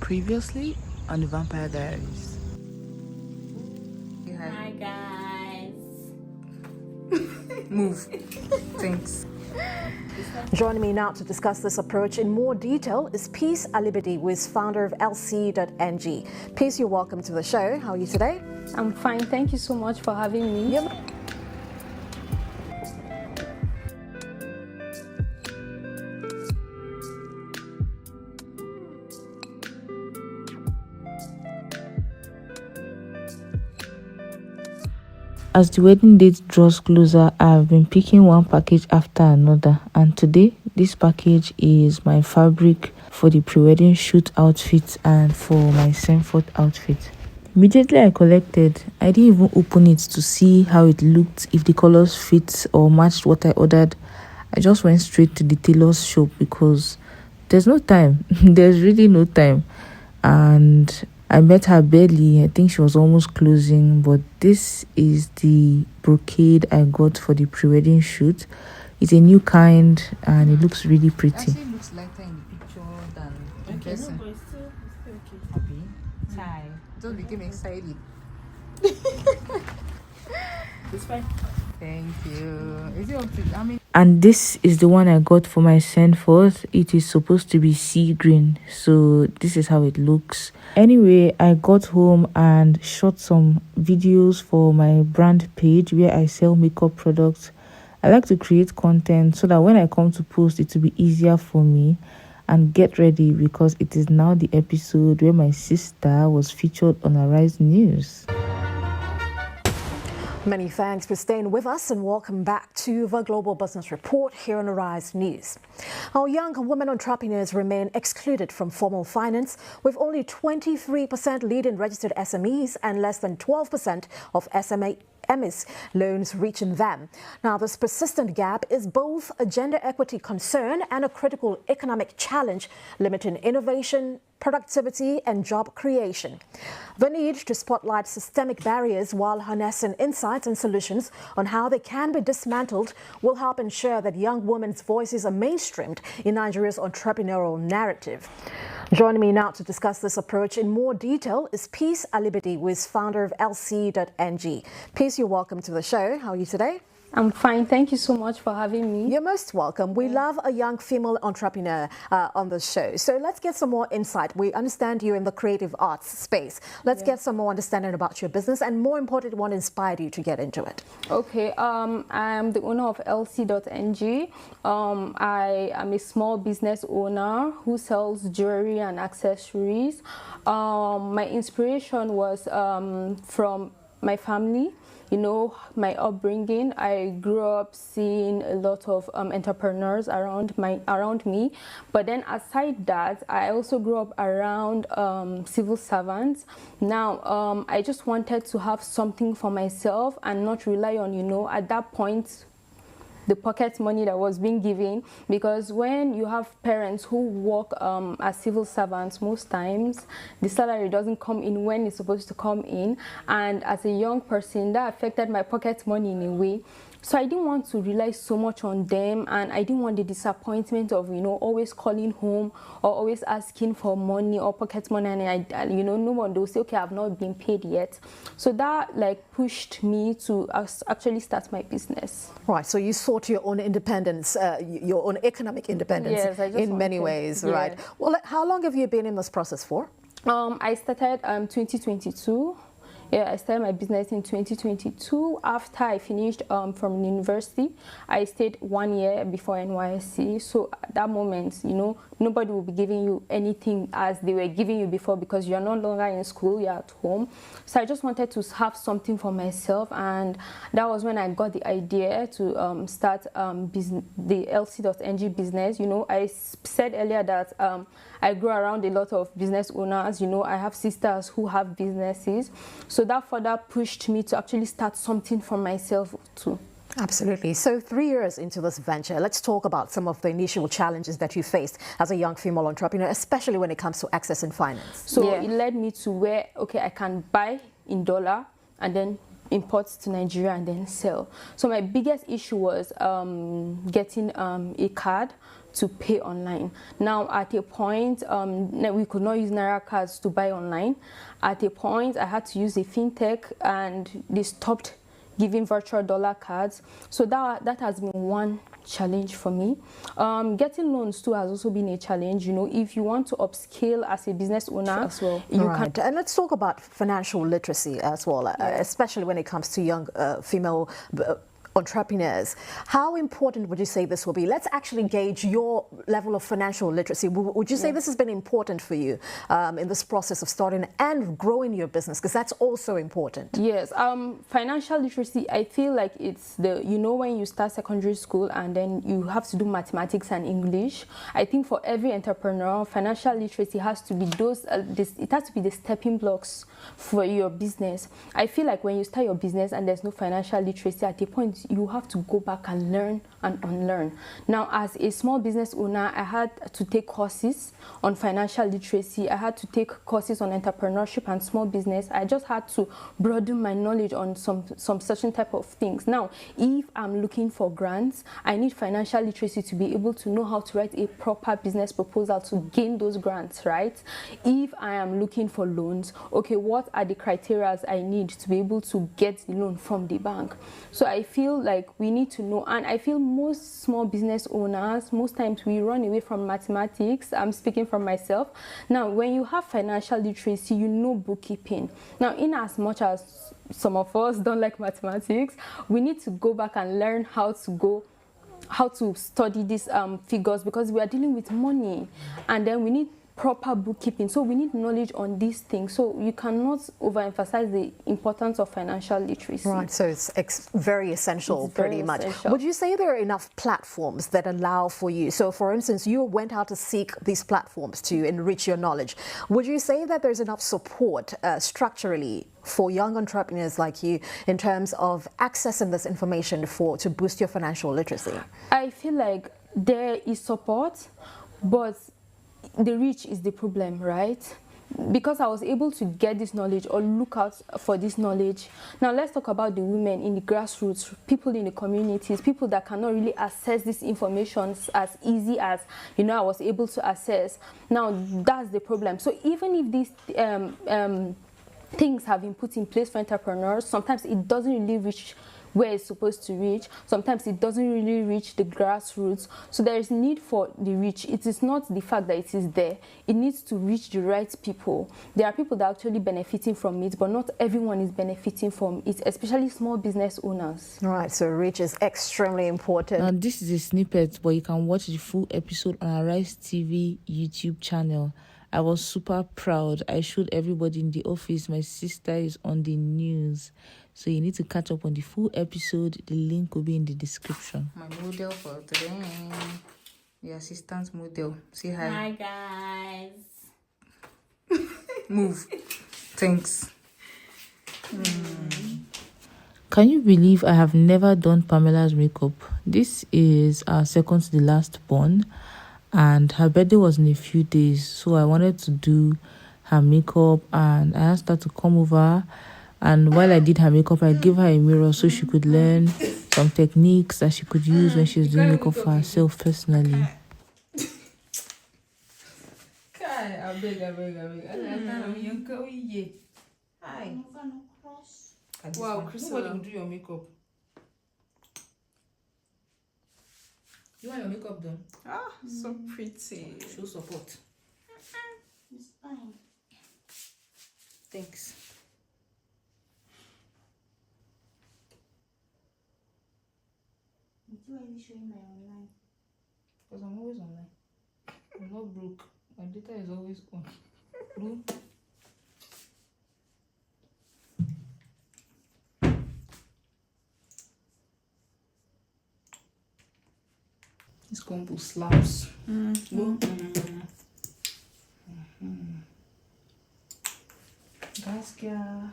Previously on the Vampire Diaries. Hi guys. Move. Thanks. Joining me now to discuss this approach in more detail is Peace Alibidi, who is founder of LC.ng. Peace, you're welcome to the show. How are you today? I'm fine. Thank you so much for having me. As the wedding date draws closer, I've been picking one package after another, and today this package is my fabric for the pre-wedding shoot outfit and for my Senfort outfit. Immediately I collected, I didn't even open it to see how it looked, if the colors fit or matched what I ordered. I just went straight to the tailor's shop because there's no time. There's really no time. And I met her barely. I think she was almost closing, but this is the brocade I got for the pre-wedding shoot. It's a new kind and it looks really pretty. Actually, it looks lighter in the picture than in person. No, but it's still okay. Happy? Chai. Don't become excited. It's fine. Thank you. Is it up to And this is the one I got for my Senfort. It is supposed to be sea green, so this is how it looks. Anyway, I got home and shot some videos for my brand page where I sell makeup products. I like to create content so that when I come to post, it will be easier for me. And get ready because it is now the episode where my sister was featured on Arise News. Many thanks for staying with us and welcome back to the Global Business Report here on Arise News. Our young women entrepreneurs remain excluded from formal finance, with only 23% leading registered SMEs and less than 12% of SMEs loans reaching them. Now, this persistent gap is both a gender equity concern and a critical economic challenge, limiting innovation, productivity and job creation. The need to spotlight systemic barriers while harnessing insights and solutions on how they can be dismantled will help ensure that young women's voices are mainstreamed in Nigeria's entrepreneurial narrative. Joining me now to discuss this approach in more detail is Peace Alibidi, who is founder of LC.ng. Peace, you're welcome to the show. How are you today? I'm fine. Thank you so much for having me. You're most welcome. We love a young female entrepreneur on the show. So let's get some more insight. We understand you in the creative arts space. Let's get some more understanding about your business and, more importantly, what inspired you to get into it. Okay. I'm the owner of LC.ng. I am a small business owner who sells jewelry and accessories. My inspiration was from my family. You know, my upbringing. I grew up seeing a lot of entrepreneurs around me. But then aside that, I also grew up around civil servants. Now, I just wanted to have something for myself and not rely on, you know, at that point, the pocket money that was being given, because when you have parents who work as civil servants, most times the salary doesn't come in when it's supposed to come in, and as a young person that affected my pocket money in a way. So I didn't want to rely so much on them, and I didn't want the disappointment of, you know, always calling home or always asking for money or pocket money, and you know, no one will say, okay, I've not been paid yet. So that like pushed me to actually start my business. Right, so you sought your own independence, your own economic independence. Yes, I just in many ways, yeah. right? Well, how long have you been in this process for? I started 2022. Yeah, I started my business in 2022. After I finished from university, I stayed 1 year before NYSC. So at that moment, you know, nobody will be giving you anything as they were giving you before, because you're no longer in school, you're at home. So I just wanted to have something for myself, and that was when I got the idea to start the LC.ng business. You know, I said earlier that I grew around a lot of business owners. You know, I have sisters who have businesses. So that further pushed me to actually start something for myself too. Absolutely. So 3 years into this venture, let's talk about some of the initial challenges that you faced as a young female entrepreneur, especially when it comes to accessing finance. So it led me to where, okay, I can buy in dollar and then import to Nigeria and then sell. So my biggest issue was getting a card to pay online. Now, at a point, we could not use Naira cards to buy online. At a point, I had to use a fintech, and they stopped giving virtual dollar cards. So that has been one challenge for me. Getting loans too has also been a challenge. You know, if you want to upscale as a business owner as well, you right. And let's talk about financial literacy as well, especially when it comes to young female entrepreneurs. How important would you say this will be? Let's actually gauge your level of financial literacy. Would you say this has been important for you in this process of starting and growing your business? Because that's also important. Yes, financial literacy, I feel like it's when you start secondary school and then you have to do mathematics and English. I think for every entrepreneur, financial literacy has to be it has to be the stepping blocks for your business. I feel like when you start your business and there's no financial literacy, at a point you have to go back and learn and unlearn. Now, as a small business owner, I had to take courses on financial literacy. I had to take courses on entrepreneurship and small business. I just had to broaden my knowledge on some certain type of things. Now, if I'm looking for grants, I need financial literacy to be able to know how to write a proper business proposal to gain those grants, right? If I am looking for loans, okay, what are the criteria I need to be able to get the loan from the bank? So I feel like we need to know, and I feel most small business owners, most times we run away from mathematics. I'm speaking from myself. Now, when you have financial literacy, you know bookkeeping. Now, in as much as some of us don't like mathematics, we need to go back and learn how to study these figures, because we are dealing with money, and then we need proper bookkeeping. So we need knowledge on these things. So you cannot overemphasize the importance of financial literacy. Right, so it's very essential, pretty much. Would you say there are enough platforms that allow for you? So for instance, you went out to seek these platforms to enrich your knowledge. Would you say that there's enough support structurally for young entrepreneurs like you in terms of accessing this information to boost your financial literacy? I feel like there is support, but the reach is the problem, right? Because I was able to get this knowledge or look out for this knowledge. Now let's talk about the women in the grassroots, people in the communities, people that cannot really access this information as easy as I was able to access. Now that's the problem. So even if these things have been put in place for entrepreneurs, sometimes it doesn't really reach where it's supposed to reach. Sometimes it doesn't really reach the grassroots. So there is need for the reach. It is not the fact that it is there. It needs to reach the right people. There are people that are actually benefiting from it, but not everyone is benefiting from it, especially small business owners. Right, so reach is extremely important. Now, this is a snippet, but you can watch the full episode on our Rise TV YouTube channel. I was super proud. I showed everybody in the office my sister is on the news. So you need to catch up on the full episode. The link will be in the description. My model for today, the assistant model. Say hi. Hi guys. Move. Thanks. Can you believe I have never done Pamela's makeup? This is our second to the last born, and her birthday was in a few days, so I wanted to do her makeup, and I asked her to come over. And while I did her makeup, I gave her a mirror so she could learn some techniques that she could use when she was doing makeup for herself personally. I beg. Hi. Wow, Christopher, nobody will do your makeup. You want your makeup done? Ah, so pretty. Show support. It's fine. Thanks. Why are you showing my online? Because I'm always online. I'm not broke. My data is always on. Blue. This combo slaps. Gas girl.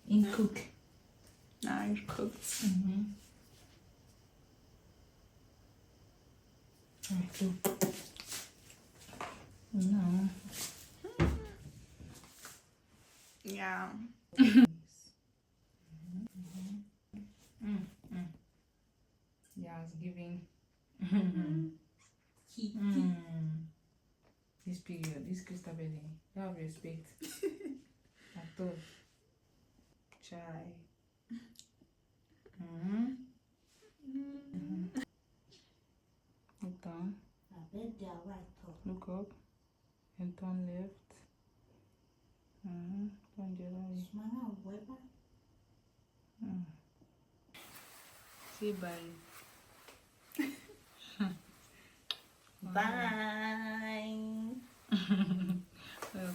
In cook. Now you're cooked. Alright, go. No. Yeah. Yeah, it's giving. Key. this crystal belly. You have respect. At all. Chai. Look down. Look up. And turn left. Turn the other way. Say bye. Bye.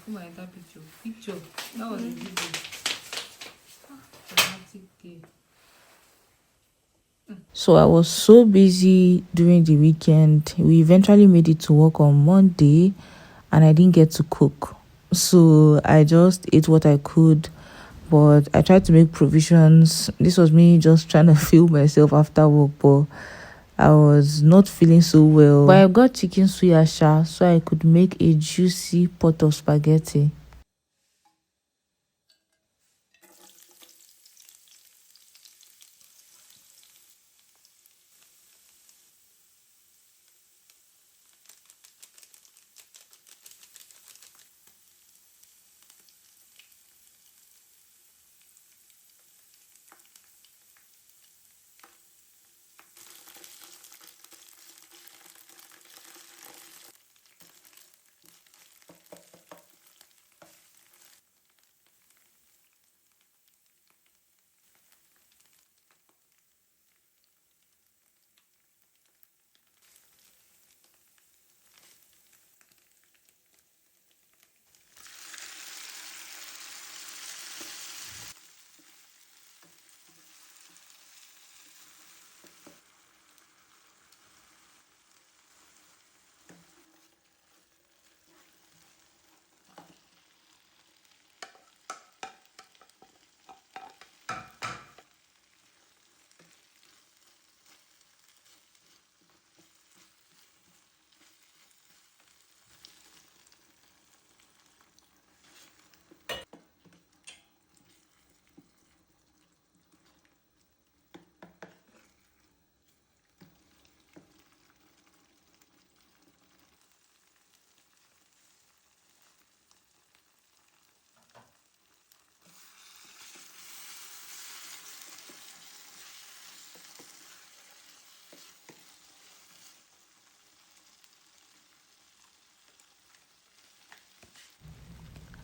Come on, that picture. Picture. That was a video. Dramatic day. So I was so busy during the weekend. We eventually made it to work on Monday and I didn't get to cook. So I just ate what I could, but I tried to make provisions. This was me just trying to feel myself after work, but I was not feeling so well. But I got chicken suya so I could make a juicy pot of spaghetti.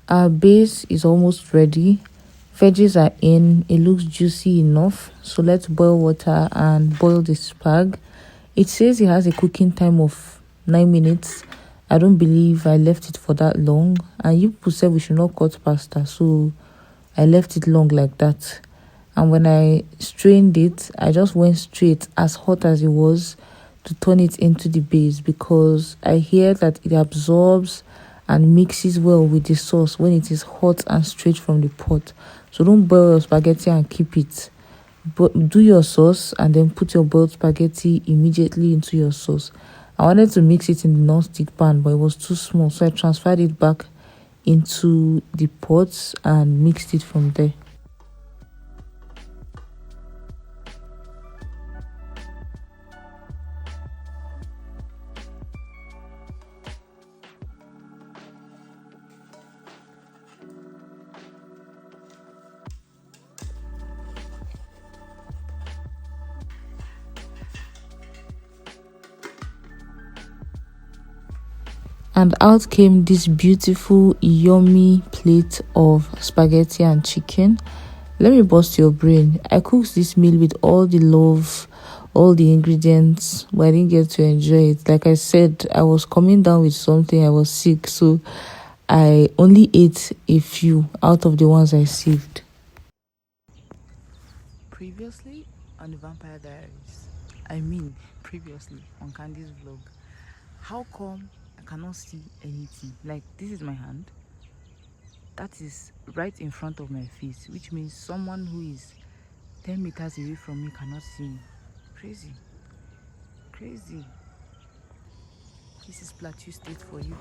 Our base is almost ready. Veggies are in. It looks juicy enough. So let's boil water and boil the spag. It says it has a cooking time of 9 minutes. I don't believe I left it for that long. And you people said we should not cut pasta. So I left it long like that. And when I strained it, I just went straight as hot as it was to turn it into the base, because I hear that it absorbs and mixes well with the sauce when it is hot and straight from the pot. So don't boil your spaghetti and keep it. But do your sauce and then put your boiled spaghetti immediately into your sauce. I wanted to mix it in the non-stick pan, but it was too small, so I transferred it back into the pots and mixed it from there. And out came this beautiful, yummy plate of spaghetti and chicken. Let me bust your brain. I cooked this meal with all the love, all the ingredients, but I didn't get to enjoy it. Like I said, I was coming down with something. I was sick, so I only ate a few out of the ones I saved. Previously on the Vampire Diaries, previously on Candy's vlog, how come I cannot see anything? Like, this is my hand, that is right in front of my face, which means someone who is 10 meters away from me cannot see me. Crazy. This is Plateau State for you.